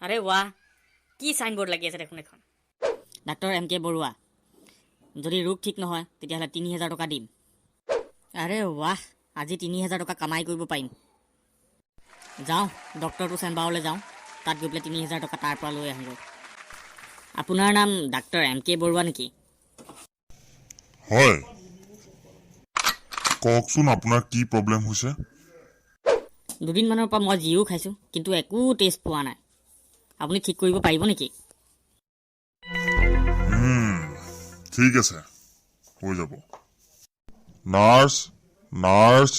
আৰে ৱাহ, কি সাইনবোৰ্ড লাগি আছে দেখোন এখন। ডাক্তৰ এম কে বৰুৱা, যদি ৰোগ ঠিক নহয় তেতিয়াহ'লে ৩,০০০ টকা দিম। আৰে ৱাহ, আজি ৩,০০০ টকা কামাই কৰিব পাৰিম। যাওঁ ডক্টৰটো চেম্বাৰলৈ যাওঁ, তাত গৈ পেলাই ৩,০০০ টকা তাৰ পৰা লৈ আহোঁ। আপোনাৰ নাম ডাক্তৰ এম কে বৰুৱা নেকি? হয়, কওকচোন আপোনাৰ কি প্ৰব্লেম হৈছে? দুদিনমানৰ পৰা মই জিও খাইছোঁ, কিন্তু একো টেষ্ট পোৱা নাই। আপুনি ঠিক কৰিব পাৰিব নেকি? ঠিক আছে, হৈ যাব। নাৰ্ছ, নাৰ্ছ,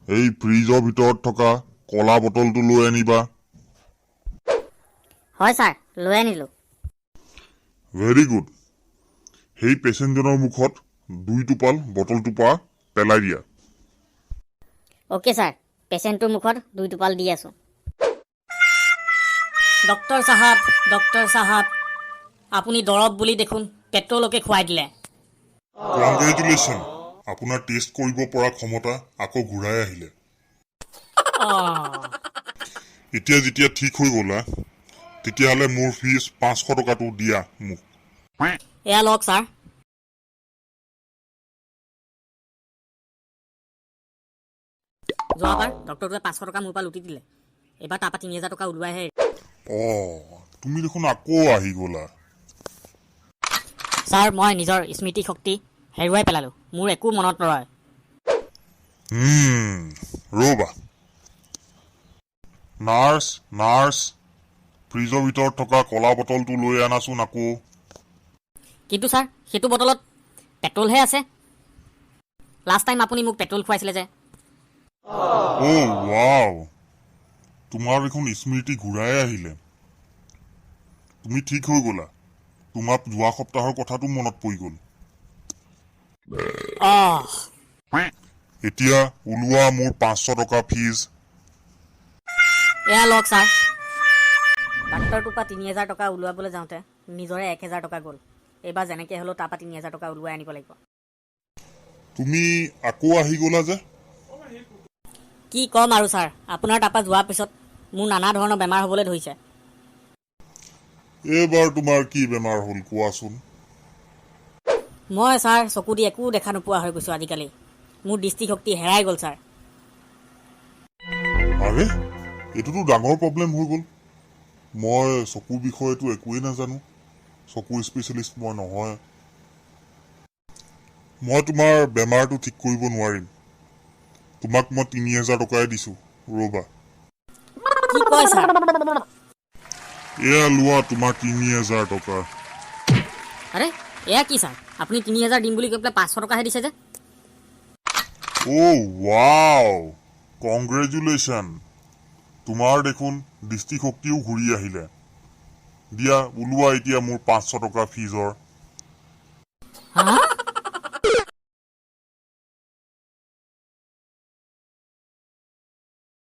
এই ফ্ৰিজৰ ভিতৰত থকা কলা বটলটো লৈ আনিবা। হয় ছাৰ, লৈ আনিলোঁ। Very good. সেই পেচেণ্টজনৰ মুখত 2 টোপাল বটলটোৰ পৰা পেলাই দিয়া। অ'কে ছাৰ, পেচেণ্টটোৰ মুখত 2 টোপাল দি আছোঁ। ডক্টৰ চাহাব, আপুনি দৰৱ বুলি দেখোন পেট্ৰলকে খুৱাই দিলে। কংগ্ৰেচুলেশ্যন, আপোনাৰ টেষ্ট কৰিব পৰা ক্ষমতা আকৌ ঘূৰাই আহিলে। এতিয়া যেতিয়া ঠিক হৈ গ'লা, তেতিয়াহ'লে মোৰ ফিজ 500 টকাটো দিয়া মোক। এয়া লওক ছাৰ। যোৱাবাৰ ডক্টৰটোৱে 500 টকা মোৰ পৰা লুটি দিলে, এইবাৰ তাৰপৰা ৩,০০০ টকা ওলোৱাইহে। তুমি দেখোন আকৌ আহি গ'লা। ছাৰ, মই নিজৰ স্মৃতি শক্তি হেৰুৱাই পেলালোঁ, মোৰ একো মনত নৰয়। ৰ'বা। নাৰ্ছ, নাৰ্ছ, ফ্ৰিজৰ ভিতৰত থকা কলা বটলটো লৈ আনাচোন আকৌ। কিন্তু ছাৰ, সেইটো বটলত পেট্ৰলহে আছে। লাষ্ট টাইম আপুনি মোক পেট্ৰল খুৱাইছিলে যে। ৱাও, তোমাৰ দেখোন স্মৃতি ঘূৰাই আহিলে। তুমি ঠিক হৈ গ'লা। তোমাক যোৱা সপ্তাহৰ কথাটো মনত পৰি গ'ল। এতিয়া ওলোৱা মোৰ 500 টকা ফিজ। এয়া লওক ছাৰ। ডাক্তৰটোৰ পৰা ৩,০০০ টকা ওলোৱাবলৈ যাওঁতে নিজৰে ১,০০০ টকা গ'ল। এইবাৰ যেনেকৈ হ'লেও তাৰ পৰা ৩,০০০ টকা ওলোৱাই আনিব লাগিব। তুমি আকৌ আহি গ'লা যে? কি ক'ম আৰু ছাৰ, আপোনাৰ তাৰপৰা যোৱাৰ পিছত মোৰ নানা ধৰণৰ বেমাৰ হ'বলৈ ধৰিছে। এইবাৰ তোমাৰ কি বেমাৰ হ'ল কোৱাচোন? মই ছাৰ চকু দি একো দেখা নোপোৱা হৈ গৈছোঁ আজিকালি। মোৰ দৃষ্টিশক্তি হেৰাই গ'ল ছাৰ। আৰে, এইটোতো ডাঙৰ প্ৰব্লেম হৈ গ'ল। মই চকুৰ বিষয়েতো একোৱেই নাজানো, চকুৰ স্পেচিয়েলিষ্ট মই নহয়। মই তোমাৰ বেমাৰটো ঠিক কৰিব নোৱাৰিম। তোমাক মই ৩,০০০ টকাই দিছোঁ, ৰ'বা। কি কয় ছাৰ? এয়া লোৱা তোমাৰ ৩,০০০ টকা। আৰে, এয়া কি ছাৰ? আপুনি ৩,০০০ দিম বুলি কৈ পেলাই 500 টকাহে দিছে যে? Wow, congratulation. তোমাৰ দেখোন দৃষ্টিশক্তিও ঘূৰি আহিলে। দিয়া, ওলোৱা এতিয়া মোৰ 500 টকা ফিজৰ।